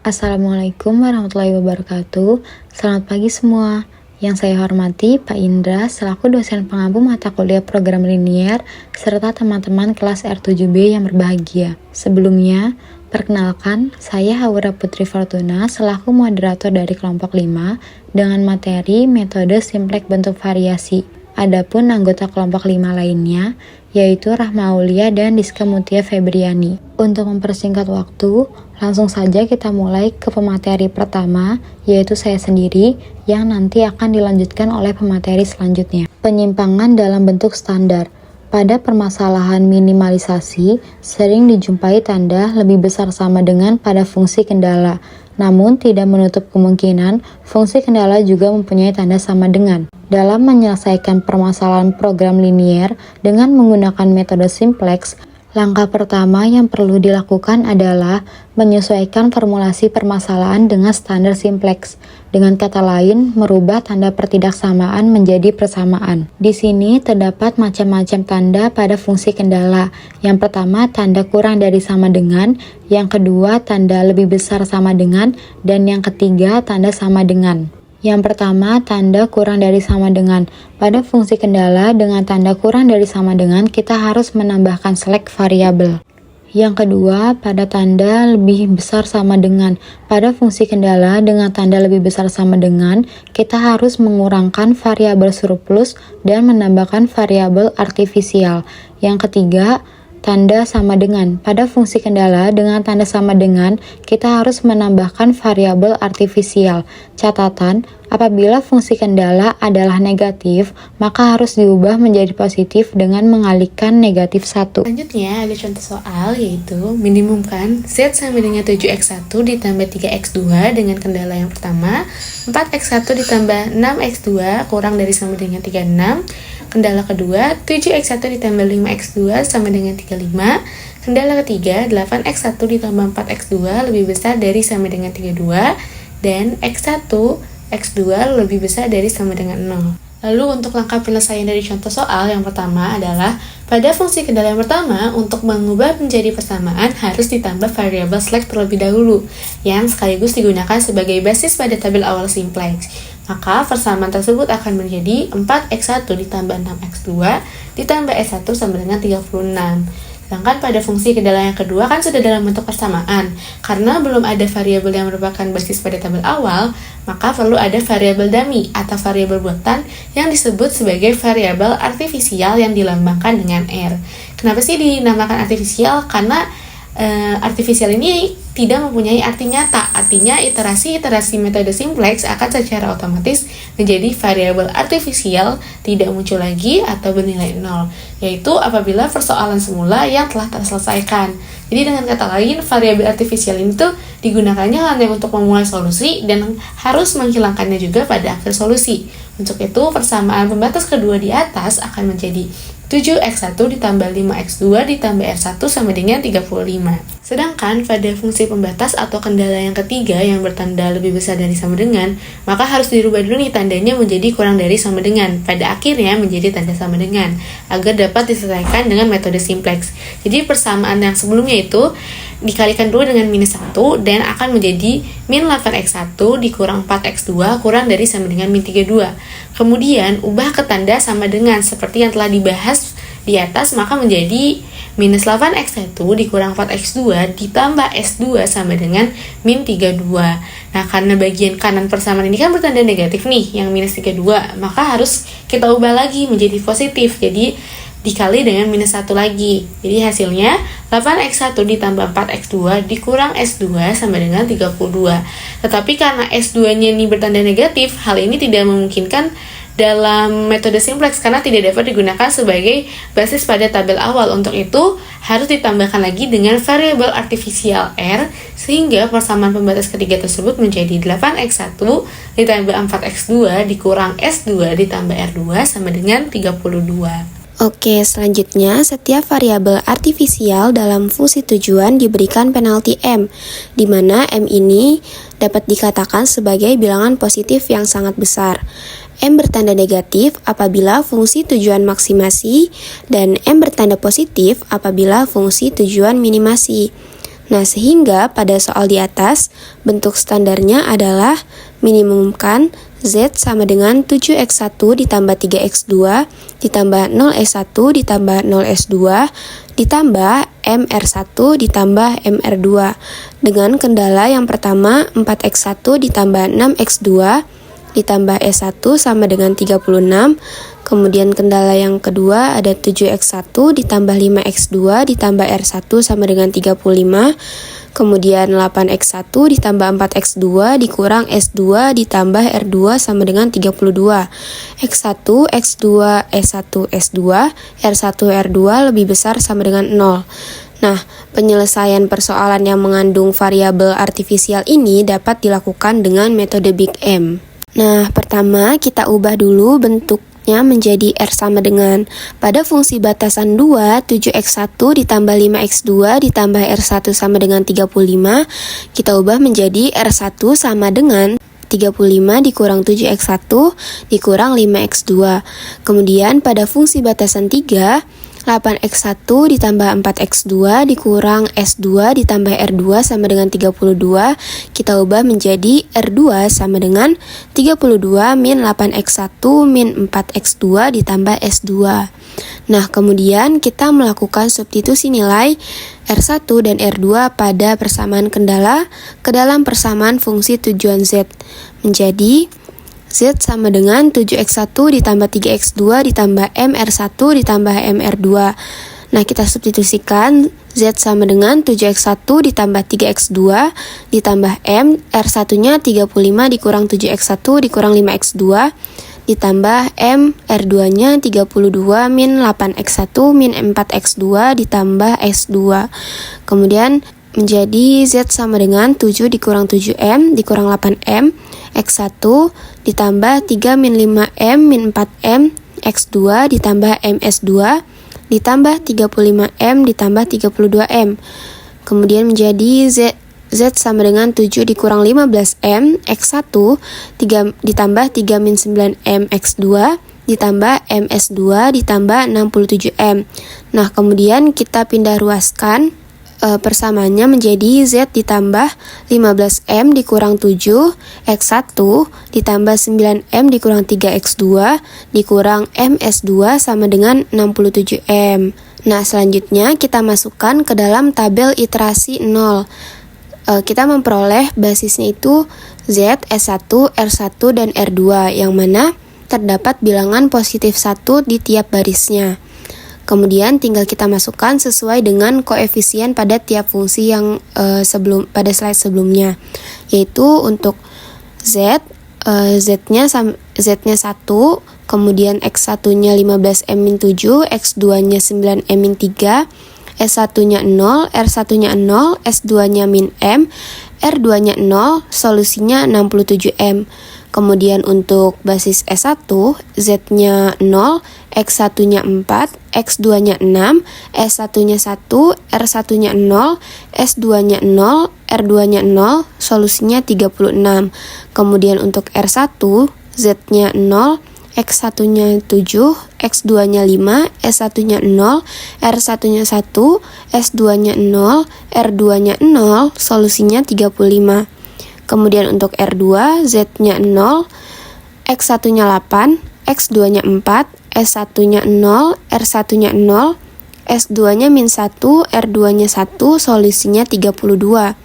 Assalamualaikum warahmatullahi wabarakatuh. Selamat pagi semua. Yang saya hormati Pak Indra selaku dosen pengampu mata kuliah program linier serta teman-teman kelas R7B yang berbahagia. Sebelumnya, perkenalkan saya Haura Putri Fortuna selaku moderator dari kelompok 5 dengan materi metode simplex bentuk variasi. Adapun anggota kelompok 5 lainnya yaitu Rahma Aulia dan Diska Mutia Febriani. Untuk mempersingkat waktu, langsung saja kita mulai ke pemateri pertama, yaitu saya sendiri, yang nanti akan dilanjutkan oleh pemateri selanjutnya. Penyimpangan dalam bentuk standar. Pada permasalahan minimalisasi, sering dijumpai tanda lebih besar sama dengan pada fungsi kendala. Namun, tidak menutup kemungkinan fungsi kendala juga mempunyai tanda sama dengan. Dalam menyelesaikan permasalahan program linier dengan menggunakan metode simplex, langkah pertama yang perlu dilakukan adalah menyesuaikan formulasi permasalahan dengan standar simplex. Dengan kata lain, merubah tanda pertidaksamaan menjadi persamaan. Di sini terdapat macam-macam tanda pada fungsi kendala. Yang pertama, tanda kurang dari sama dengan. Yang kedua, tanda lebih besar sama dengan. Dan yang ketiga, tanda sama dengan. Yang pertama, tanda kurang dari sama dengan. Pada fungsi kendala dengan tanda kurang dari sama dengan, kita harus menambahkan select variabel. Yang kedua, pada tanda lebih besar sama dengan. Pada fungsi kendala dengan tanda lebih besar sama dengan, kita harus mengurangkan variabel surplus dan menambahkan variabel artifisial. Yang ketiga, tanda sama dengan. Pada fungsi kendala dengan tanda sama dengan, kita harus menambahkan variabel artifisial. Catatan, apabila fungsi kendala adalah negatif, maka harus diubah menjadi positif dengan mengalihkan negatif 1. Selanjutnya ada contoh soal yaitu minimumkan Z sama dengan 7x1 ditambah 3x2 dengan kendala yang pertama 4x1 ditambah 6x2 kurang dari sama dengan 36. Kendala kedua 7x1 ditambah 5x2 sama dengan 35. Kendala ketiga 8x1 ditambah 4x2 lebih besar dari sama dengan 32 dan x1 x2 lebih besar dari sama dengan 0. Lalu untuk langkah penyelesaian dari contoh soal yang pertama adalah pada fungsi kendala yang pertama untuk mengubah menjadi persamaan harus ditambah variabel select terlebih dahulu yang sekaligus digunakan sebagai basis pada tabel awal simplex. Maka persamaan tersebut akan menjadi 4x1 ditambah 6x2 ditambah s1 sama dengan 36. Sedangkan pada fungsi kendala yang kedua kan sudah dalam bentuk persamaan. Karena belum ada variabel yang merupakan basis pada tabel awal, maka perlu ada variabel dummy atau variabel buatan yang disebut sebagai variabel artifisial yang dilambangkan dengan R. Kenapa sih dinamakan artifisial? Karena artifisial ini tidak mempunyai arti nyata. Artinya iterasi metode simplex akan secara otomatis menjadi variabel artifisial tidak muncul lagi atau bernilai 0, yaitu apabila persoalan semula yang telah terselesaikan. Jadi dengan kata lain, variabel artifisial ini tuh digunakannya hanya untuk memulai solusi dan harus menghilangkannya juga pada akhir solusi. Untuk itu, persamaan pembatas kedua di atas akan menjadi 7x1 ditambah 5x2 ditambah r1 sama dengan 35. Sedangkan pada fungsi pembatas atau kendala yang ketiga yang bertanda lebih besar dari sama dengan, maka harus dirubah dulu nih tandanya menjadi kurang dari sama dengan, pada akhirnya menjadi tanda sama dengan, agar dapat diselesaikan dengan metode simplex. Jadi persamaan yang sebelumnya itu dikalikan dulu dengan minus 1 dan akan menjadi min 8x1 dikurang 4x2 kurang dari sama dengan min 32. Kemudian ubah ke tanda sama dengan seperti yang telah dibahas di atas, maka menjadi minus 8x1 dikurang 4x2 ditambah s2 sama dengan min 32. Nah, karena bagian kanan persamaan ini kan bertanda negatif nih, yang minus 32, maka harus kita ubah lagi menjadi positif. Jadi dikali dengan minus 1 lagi. Jadi hasilnya 8x1 ditambah 4x2 dikurang s2 sama dengan 32. Tetapi karena s2-nya ini bertanda negatif, hal ini tidak memungkinkan dalam metode simplex karena tidak dapat digunakan sebagai basis pada tabel awal. Untuk itu harus ditambahkan lagi dengan variabel artifisial R sehingga persamaan pembatas ketiga tersebut menjadi 8x1 ditambah 4x2 dikurang s2 ditambah r2 sama dengan 32. Oke, selanjutnya setiap variabel artifisial dalam fungsi tujuan diberikan penalti M, di mana M ini dapat dikatakan sebagai bilangan positif yang sangat besar. M bertanda negatif apabila fungsi tujuan maksimasi, dan M bertanda positif apabila fungsi tujuan minimasi. Nah, sehingga pada soal di atas, bentuk standarnya adalah minimumkan Z sama dengan 7x1 ditambah 3x2 ditambah 0s1 ditambah 0s2 ditambah mr1 ditambah mr2 dengan kendala yang pertama 4x1 ditambah 6x2 ditambah S1 sama dengan 36. Kemudian kendala yang kedua ada 7x1 ditambah 5x2 ditambah R1 sama dengan 35. Kemudian 8x1 ditambah 4x2 dikurang S2 ditambah R2 sama dengan 32. X1, X2, S1, S2, R1, R2 lebih besar sama dengan 0. Nah, penyelesaian persoalan yang mengandung variabel artifisial ini dapat dilakukan dengan metode Big M. Nah, pertama kita ubah dulu bentuknya menjadi R sama dengan pada fungsi batasan 2, 7x1 ditambah 5x2 ditambah R1 sama dengan 35, kita ubah menjadi R1 sama dengan 35 dikurang 7x1 dikurang 5x2. Kemudian pada fungsi batasan 3, 8x1 ditambah 4x2 dikurang S2 ditambah R2 sama dengan 32, kita ubah menjadi R2 sama dengan 32 min 8x1 min 4x2 ditambah S2. Nah, kemudian kita melakukan substitusi nilai R1 dan R2 pada persamaan kendala ke dalam persamaan fungsi tujuan Z menjadi Z sama dengan 7x1 ditambah 3x2 ditambah mr1 ditambah mr2. Nah, kita substitusikan Z sama dengan 7x1 ditambah 3x2 ditambah m, R1-nya 35 dikurang 7x1 dikurang 5x2 ditambah m, R2-nya 32 min 8x1 min 4x2 ditambah S2. Kemudian menjadi Z sama dengan 7 dikurang 7M dikurang 8M X1 ditambah 3 min 5M min 4M X2 ditambah MS2 ditambah 35M ditambah 32M. Kemudian menjadi Z sama dengan 7 dikurang 15M X1 ditambah 3 min 9M X2 ditambah MS2 ditambah 67M. Nah, kemudian kita pindah ruaskan persamaannya menjadi Z ditambah 15M dikurang 7 X1 ditambah 9M dikurang 3X2 dikurang MS2 sama dengan 67M. Nah, selanjutnya kita masukkan ke dalam tabel iterasi 0. Kita memperoleh basisnya itu Z, S1, R1, dan R2 yang mana terdapat bilangan positif 1 di tiap barisnya. Kemudian tinggal kita masukkan sesuai dengan koefisien pada tiap fungsi yang pada slide sebelumnya, yaitu untuk Z, Z-nya 1, kemudian X1-nya 15M-7, X2-nya 9M-3, S1-nya 0, R1-nya 0, S2-nya min M, R2-nya 0, solusinya 67M. Kemudian untuk basis S1, Z-nya 0, X1-nya 4, X2-nya 6, S1-nya 1, R1-nya 0, S2-nya 0, R2-nya 0, solusinya 36. Kemudian untuk R1, Z-nya 0, X1-nya 7, X2-nya 5, S1-nya 0, R1-nya 1, S2-nya 0, R2-nya 0, solusinya 35. Kemudian untuk R2, Z-nya 0, X1-nya 8, X2-nya 4, S1-nya 0, R1-nya 0, S2-nya min 1, R2-nya 1, solusinya 32.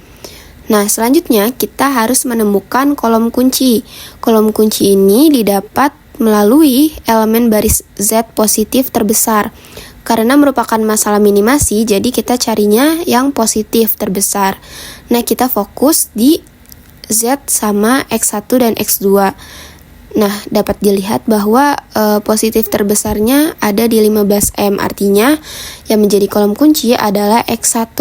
Nah, selanjutnya kita harus menemukan kolom kunci. Kolom kunci ini didapat melalui elemen baris Z positif terbesar. Karena merupakan masalah minimasi, jadi kita carinya yang positif terbesar. Nah, kita fokus di Z sama X1 dan X2. Nah, dapat dilihat bahwa positif terbesarnya ada di 15M, artinya yang menjadi kolom kunci adalah X1.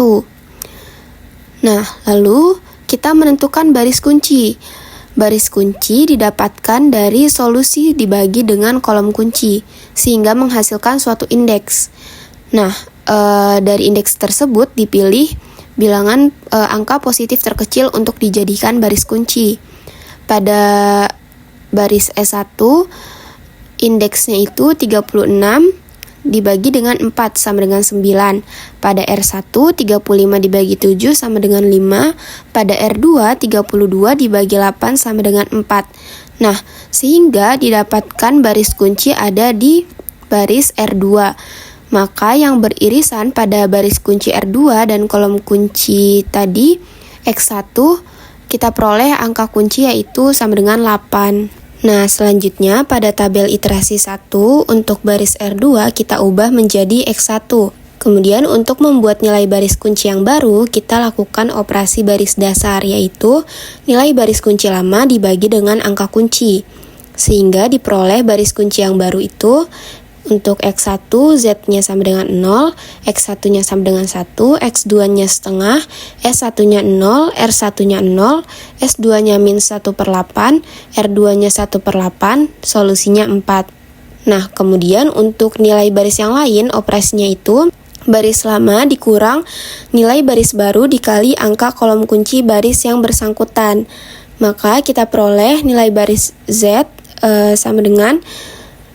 Nah, lalu kita menentukan baris kunci. Baris kunci didapatkan dari solusi dibagi dengan kolom kunci, sehingga menghasilkan suatu indeks. Nah, dari indeks tersebut dipilih bilangan angka positif terkecil untuk dijadikan baris kunci. Pada baris S1 indeksnya itu 36, dibagi dengan 4 sama dengan 9. Pada R1, 35 dibagi 7 sama dengan 5. Pada R2, 32 dibagi 8 sama dengan 4. Nah, sehingga didapatkan baris kunci ada di baris R2. Maka yang beririsan pada baris kunci R2 dan kolom kunci tadi X1, kita peroleh angka kunci yaitu sama dengan 8. Nah, selanjutnya pada tabel iterasi 1 untuk baris R2 kita ubah menjadi X1. Kemudian untuk membuat nilai baris kunci yang baru, kita lakukan operasi baris dasar, yaitu nilai baris kunci lama dibagi dengan angka kunci. Sehingga diperoleh baris kunci yang baru itu untuk X1 Z-nya sama dengan 0, X1-nya sama dengan 1, X2-nya setengah, S1-nya 0, R1-nya 0, S2-nya min 1/8, R2-nya 1/8, solusinya 4. Nah, kemudian untuk nilai baris yang lain, operasinya itu baris lama dikurang nilai baris baru dikali angka kolom kunci baris yang bersangkutan. Maka kita peroleh nilai baris Z sama dengan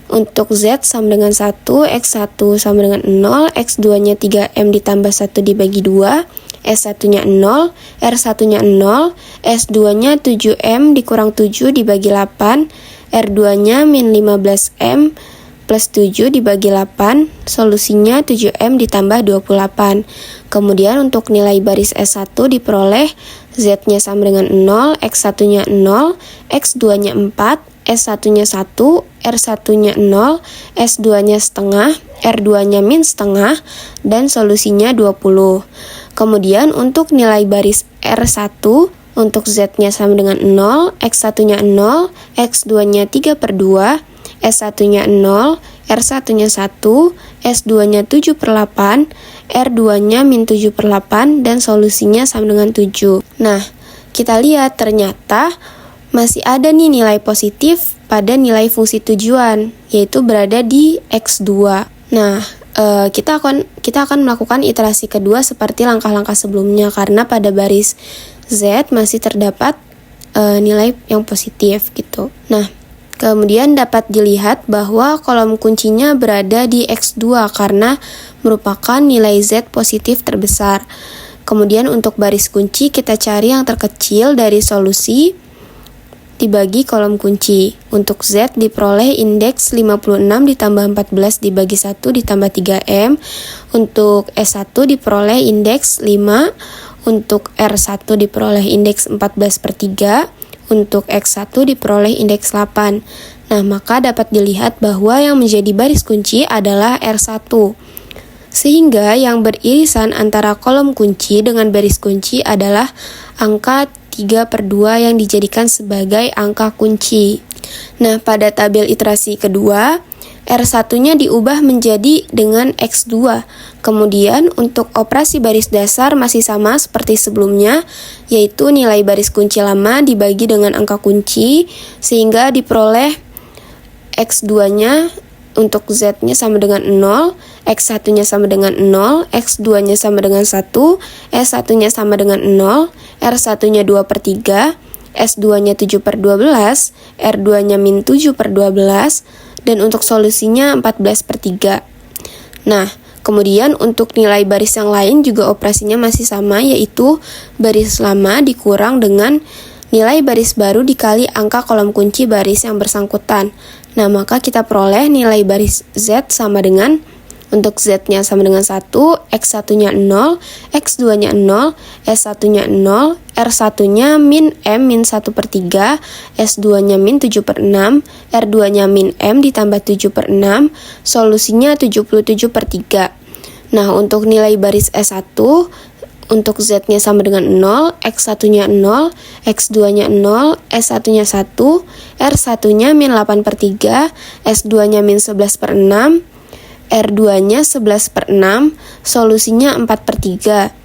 untuk Z sama dengan 1, X1 sama dengan 0, X2-nya 3M ditambah 1 dibagi 2, S1-nya 0, R1-nya 0, S2-nya 7M dikurang 7 dibagi 8, R2-nya min 15M plus 7 dibagi 8, solusinya 7M ditambah 28. Kemudian untuk nilai baris S1 diperoleh Z-nya sama dengan 0, X1-nya 0, X2-nya 4, S1-nya 1, R1-nya 0, S2-nya setengah, R2-nya min setengah, dan solusinya 20. Kemudian untuk nilai baris R1, untuk Z-nya sama dengan 0, X1-nya 0, X2-nya 3/2, S1-nya 0, R1-nya 1, S2-nya 7/8, R2-nya min 7/8, dan solusinya sama dengan 7. Nah, kita lihat ternyata masih ada nih nilai positif pada nilai fungsi tujuan, yaitu berada di X2. Nah, kita akan melakukan iterasi kedua seperti langkah-langkah sebelumnya, karena pada baris Z masih terdapat nilai yang positif gitu. Nah, kemudian dapat dilihat bahwa kolom kuncinya berada di X2 karena merupakan nilai Z positif terbesar. Kemudian untuk baris kunci kita cari yang terkecil dari solusi dibagi kolom kunci. Untuk Z diperoleh indeks 56 ditambah 14 dibagi 1 ditambah 3M. Untuk S1 diperoleh indeks 5. Untuk R1 diperoleh indeks 14/3. Untuk X1 diperoleh indeks 8. Nah, maka dapat dilihat bahwa yang menjadi baris kunci adalah R1. Sehingga yang beririsan antara kolom kunci dengan baris kunci adalah angka 3/2 yang dijadikan sebagai angka kunci. Nah, pada tabel iterasi kedua, R1-nya diubah menjadi dengan X2. Kemudian untuk operasi baris dasar masih sama seperti sebelumnya, yaitu nilai baris kunci lama dibagi dengan angka kunci, sehingga diperoleh X2-nya untuk Z-nya sama dengan 0, X1-nya sama dengan 0, X2-nya sama dengan 1, S1-nya sama dengan 0, R1-nya 2/3, S2-nya 7/12, R2-nya min 7/12, dan untuk solusinya 14/3. Nah, kemudian untuk nilai baris yang lain juga operasinya masih sama, yaitu baris lama dikurang dengan nilai baris baru dikali angka kolom kunci baris yang bersangkutan. Nah, maka kita peroleh nilai baris Z sama dengan, untuk Z-nya sama dengan 1, X1-nya 0, X2-nya 0, S1-nya 0, R1-nya min M min 1/3, S2-nya min 7/6, R2-nya min M ditambah 7/6, solusinya 77/3. Nah, untuk nilai baris S1, untuk Z-nya sama dengan 0, X1-nya 0, X2-nya 0, S1-nya 1, R1-nya min 8/3, S2-nya min 11/6, R2-nya 11/6, solusinya 4/3.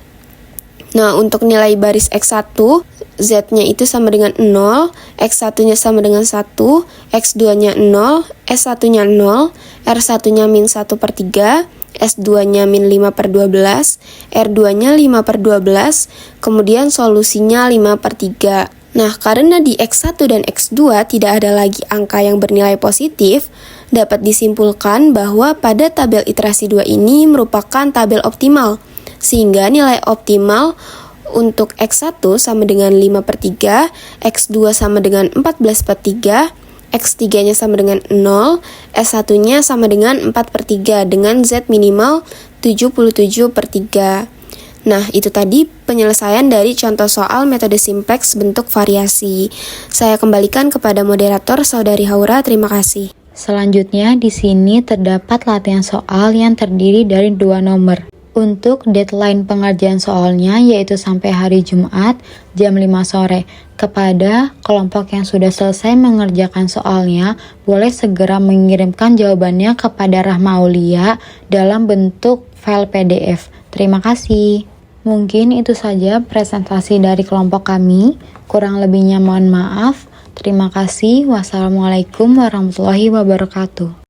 Nah, untuk nilai baris X1, Z-nya itu sama dengan 0, X1-nya sama dengan 1, X2-nya 0, S1-nya 0, R1-nya min 1/3, S2-nya min 5/12, R2-nya 5/12, kemudian solusinya 5/3. Nah, karena di X1 dan X2 tidak ada lagi angka yang bernilai positif, Dapat disimpulkan bahwa pada tabel iterasi 2 ini merupakan tabel optimal, sehingga nilai optimal untuk X1 sama dengan 5/3, X2 sama dengan 14/3, X3-nya sama dengan 0, S1-nya sama dengan 4/3 dengan Z minimal 77/3. Nah, itu tadi penyelesaian dari contoh soal metode simplex bentuk variasi. Saya kembalikan kepada moderator Saudari Haura, terima kasih. Selanjutnya, di sini terdapat latihan soal yang terdiri dari 2 nomor. Untuk deadline pengerjaan soalnya yaitu sampai hari Jumat jam 5 sore. Kepada kelompok yang sudah selesai mengerjakan soalnya, boleh segera mengirimkan jawabannya kepada Rahma Aulia dalam bentuk file PDF. Terima kasih. Mungkin itu saja presentasi dari kelompok kami. Kurang lebihnya mohon maaf. Terima kasih. Wassalamualaikum warahmatullahi wabarakatuh.